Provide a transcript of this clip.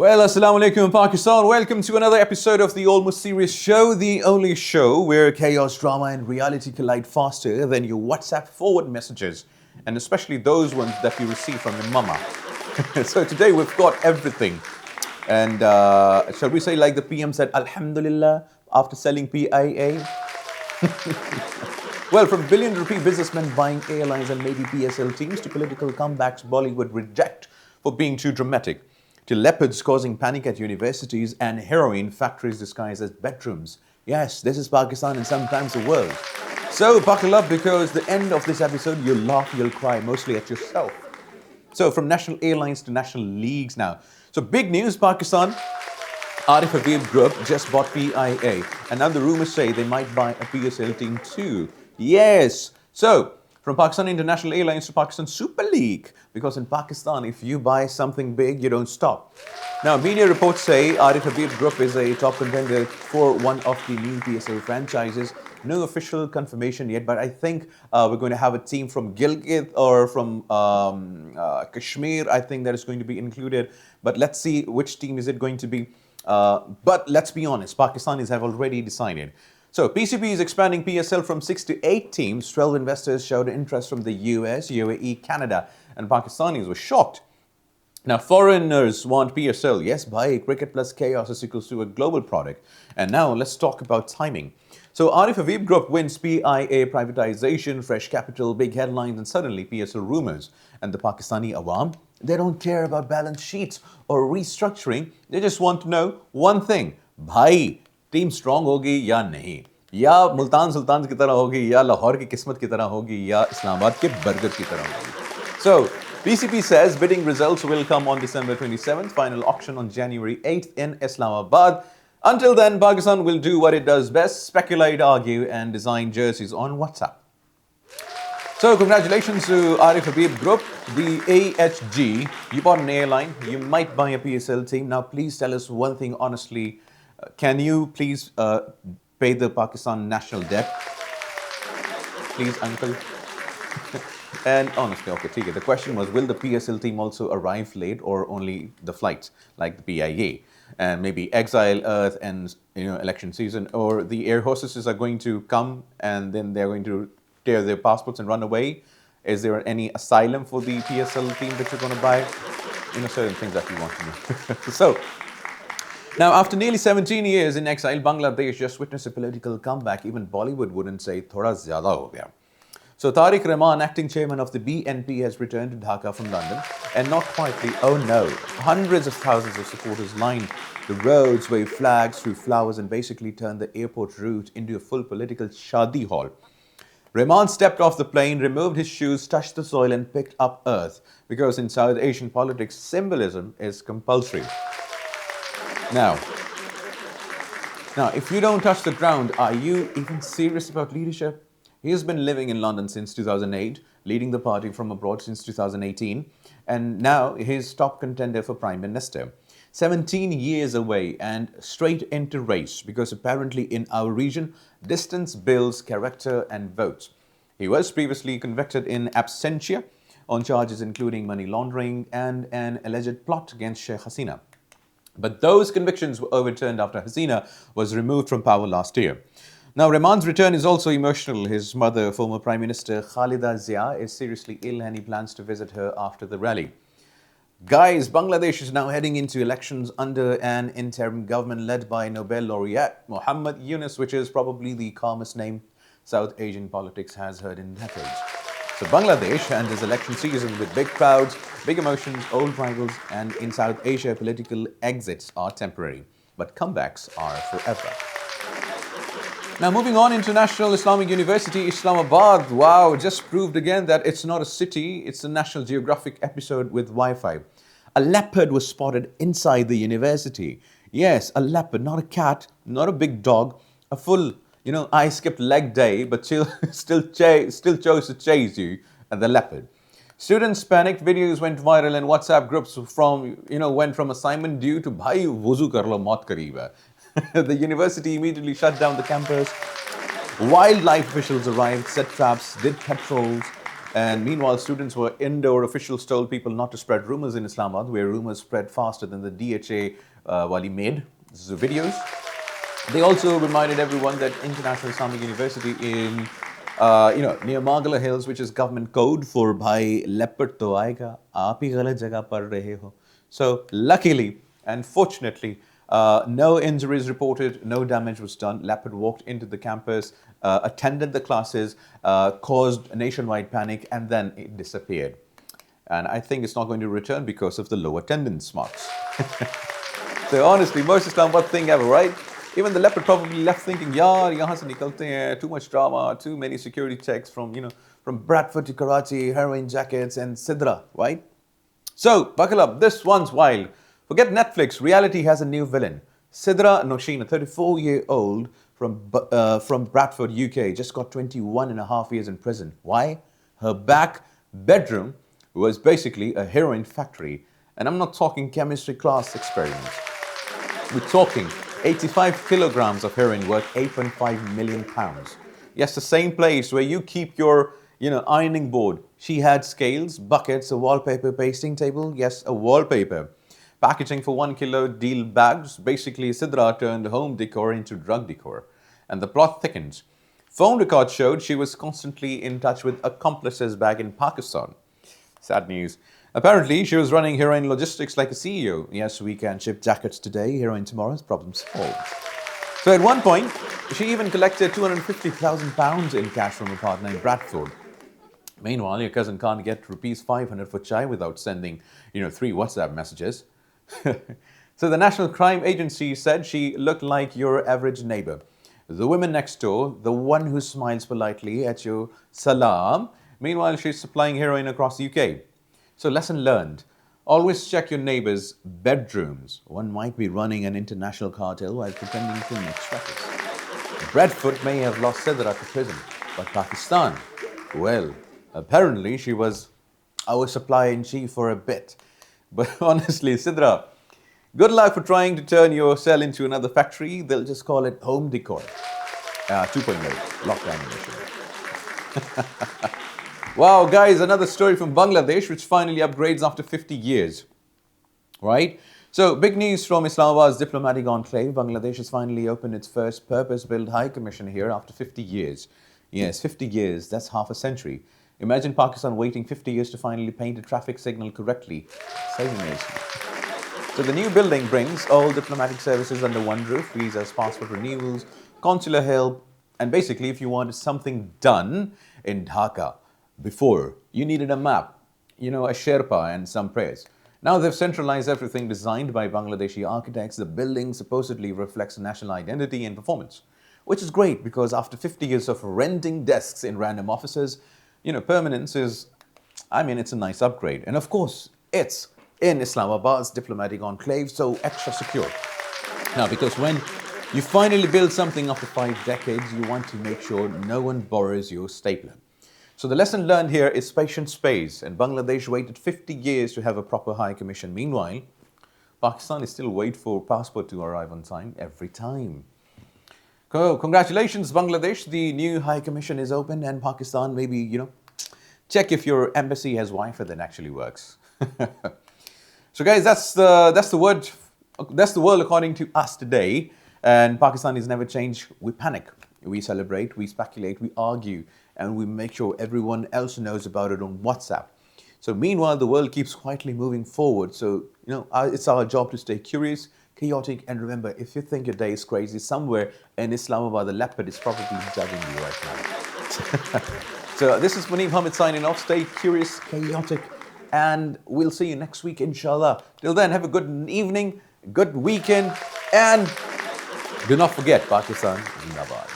Well, Assalamu alaikum Pakistan. Welcome to another episode of the Almost Serious Show, the only show where chaos, drama and reality collide faster than your WhatsApp forward messages, and especially those ones that you receive from your mama. So today we've got everything. And shall we say like the PM said, Alhamdulillah, after selling PIA? Well, from billion-rupee businessmen buying airlines and maybe PSL teams to political comebacks Bollywood reject for being too dramatic, to leopards causing panic at universities and heroin factories disguised as bedrooms. Yes, this is Pakistan and sometimes the world. So buckle up because the end of this episode, you'll laugh, you'll cry, mostly at yourself. So from national airlines to national leagues now. So big news, Pakistan. Arif Habib Group just bought PIA. And now the rumors say they might buy a PSL team too. Yes. So from Pakistan International Airlines to Pakistan Super League. Because in Pakistan, if you buy something big, you don't stop. Now, media reports say Arif Habib Group is a top contender for one of the new PSL franchises. No official confirmation yet, but I think we're going to have a team from Gilgit or from Kashmir. I think that is going to be included. But let's see which team is it going to be. But let's be honest, Pakistanis have already decided. So PCB is expanding PSL from 6 to 8 teams. 12 investors showed interest from the US, UAE, Canada, and Pakistanis were shocked. Now, foreigners want PSL. Yes, buy cricket plus chaos is equals to a global product. And now let's talk about timing. So Arif Habib Group wins PIA privatization, fresh capital, big headlines, and suddenly PSL rumors. And the Pakistani Awam, they don't care about balance sheets or restructuring. They just want to know one thing. Bhai, team strong होगी या नहीं, या मुल्तान सुल्तान की तरह होगी, या लाहौर की किस्मत की तरह होगी, या इस्लामाबाद के बर्गर की तरह होगी. So, PCP says bidding results will come on December 27th, final auction on January 8th in Islamabad. Until then, Pakistan will do what it does best, speculate, argue and design jerseys on WhatsApp. So, congratulations to Arif Habib Group, the AHG. You bought an airline, you might buy a PSL team. Now, please tell us one thing honestly. Can you please pay the Pakistan national debt? Please, uncle. And honestly, okay, the question was, will the PSL team also arrive late or only the flights like the PIA? And maybe exile, earth and election season, or the air hostesses are going to come and then they're going to tear their passports and run away? Is there any asylum for the PSL team that you're going to buy? Certain things that you want to know. So, now, after nearly 17 years in exile, Bangladesh just witnessed a political comeback. Even Bollywood wouldn't say thoda zyada ho gaya. So Tarique Rahman, acting chairman of the BNP, has returned to Dhaka from London. And not quietly, oh no. Hundreds of thousands of supporters lined the roads, waved flags, threw flowers and basically turned the airport route into a full political shadi hall. Rahman stepped off the plane, removed his shoes, touched the soil and picked up earth. Because in South Asian politics, symbolism is compulsory. Now, if you don't touch the ground, are you even serious about leadership? He has been living in London since 2008, leading the party from abroad since 2018, and now he's top contender for Prime Minister. 17 years away and straight into race, because apparently in our region, distance builds character and votes. He was previously convicted in absentia on charges including money laundering and an alleged plot against Sheikh Hasina. But those convictions were overturned after Hasina was removed from power last year. Now, Rahman's return is also emotional. His mother, former Prime Minister Khalida Zia, is seriously ill and he plans to visit her after the rally. Guys, Bangladesh is now heading into elections under an interim government led by Nobel laureate Muhammad Yunus, which is probably the calmest name South Asian politics has heard in decades. So Bangladesh enters election season with big crowds, big emotions, old rivals, and in South Asia, political exits are temporary, but comebacks are forever. Now moving on, International Islamic University, Islamabad. Wow, just proved again that it's not a city, it's a National Geographic episode with Wi-Fi. A leopard was spotted inside the university. Yes, a leopard, not a cat, not a big dog, a full I skipped leg day, but still chose to chase you, the leopard. Students panicked, videos went viral and WhatsApp groups went from assignment due to bhai wuzu kar lo maut kareeb hai. The university immediately shut down the campus. Wildlife officials arrived, set traps, did patrols, And meanwhile, students were indoor. Officials told people not to spread rumors in Islamabad, where rumors spread faster than the DHA Wali made. This is the videos. They also reminded everyone that International Islamic University in near Margala Hills, which is government code for bhai leopard to aayega, aap hi galat jagah par rahe ho. So luckily and fortunately, no injuries reported, no damage was done. Leopard walked into the campus, attended the classes, caused a nationwide panic, and then it disappeared. And I think it's not going to return because of the low attendance marks. So honestly, most Islamabad thing ever, right? Even the leopard probably left thinking, yaar, yahan se nikalte hain, too much drama, too many security checks from Bradford to Karachi, heroin jackets and Sidra, right? So, buckle up, this one's wild. Forget Netflix, reality has a new villain. Sidra Noshin, a 34-year-old from Bradford, UK, just got 21 and a half years in prison. Why? Her back bedroom was basically a heroin factory. And I'm not talking chemistry class experiments. We're talking 85 kilograms of heroin worth 8.5 million pounds. Yes, the same place where you keep your ironing board. She had scales, buckets, a wallpaper pasting table. Yes, a wallpaper. Packaging for 1 kilo deal bags. Basically, Sidra turned home decor into drug decor. And the plot thickens. Phone records showed she was constantly in touch with accomplices back in Pakistan. Sad news. Apparently, she was running heroin logistics like a CEO. Yes, we can ship jackets today, heroin tomorrow's problem solved. So at one point, she even collected £250,000 in cash from a partner in Bradford. Meanwhile, your cousin can't get rupees 500 for chai without sending, 3 WhatsApp messages. So the National Crime Agency said she looked like your average neighbor. The woman next door, the one who smiles politely at your salam. Meanwhile, she's supplying heroin across the UK. So lesson learned. Always check your neighbors' bedrooms. One might be running an international cartel while pretending to make sweaters. Bradford may have lost Sidra to prison, but Pakistan, well, apparently she was our supplier-in-chief for a bit. But honestly, Sidra, good luck for trying to turn your cell into another factory. They'll just call it home decor. 2.0, lockdown edition. Wow, guys, another story from Bangladesh, which finally upgrades after 50 years. Right? So, big news from Islamabad's diplomatic enclave. Bangladesh has finally opened its first purpose-built High Commission here after 50 years. Yes, 50 years, that's half a century. Imagine Pakistan waiting 50 years to finally paint a traffic signal correctly. So amazing. So the new building brings all diplomatic services under one roof, visas, passport renewals, consular help, and basically if you wanted something done in Dhaka before, you needed a map, a Sherpa and some prayers. Now they've centralized everything designed by Bangladeshi architects. The building supposedly reflects national identity and performance, which is great because after 50 years of renting desks in random offices, permanence is, it's a nice upgrade. And of course, it's in Islamabad's diplomatic enclave, so extra secure. Now, because when you finally build something after 5 decades, you want to make sure no one borrows your stapler. So the lesson learned here is patience pays, and Bangladesh waited 50 years to have a proper High Commission. Meanwhile, Pakistan is still waiting for passport to arrive on time every time. Congratulations, Bangladesh. The new High Commission is open, and Pakistan maybe, check if your embassy has Wi-Fi that actually works. So guys, that's the world according to us today. And Pakistanis never change. We panic, we celebrate, we speculate, we argue, and we make sure everyone else knows about it on WhatsApp. So meanwhile, the world keeps quietly moving forward. So, it's our job to stay curious, chaotic, and remember, if you think your day is crazy, somewhere in Islamabad, the leopard is probably judging you right now. So this is Munib Hamid signing off. Stay curious, chaotic, and we'll see you next week, inshallah. Till then, have a good evening, good weekend, and do not forget, Pakistan Zindabad.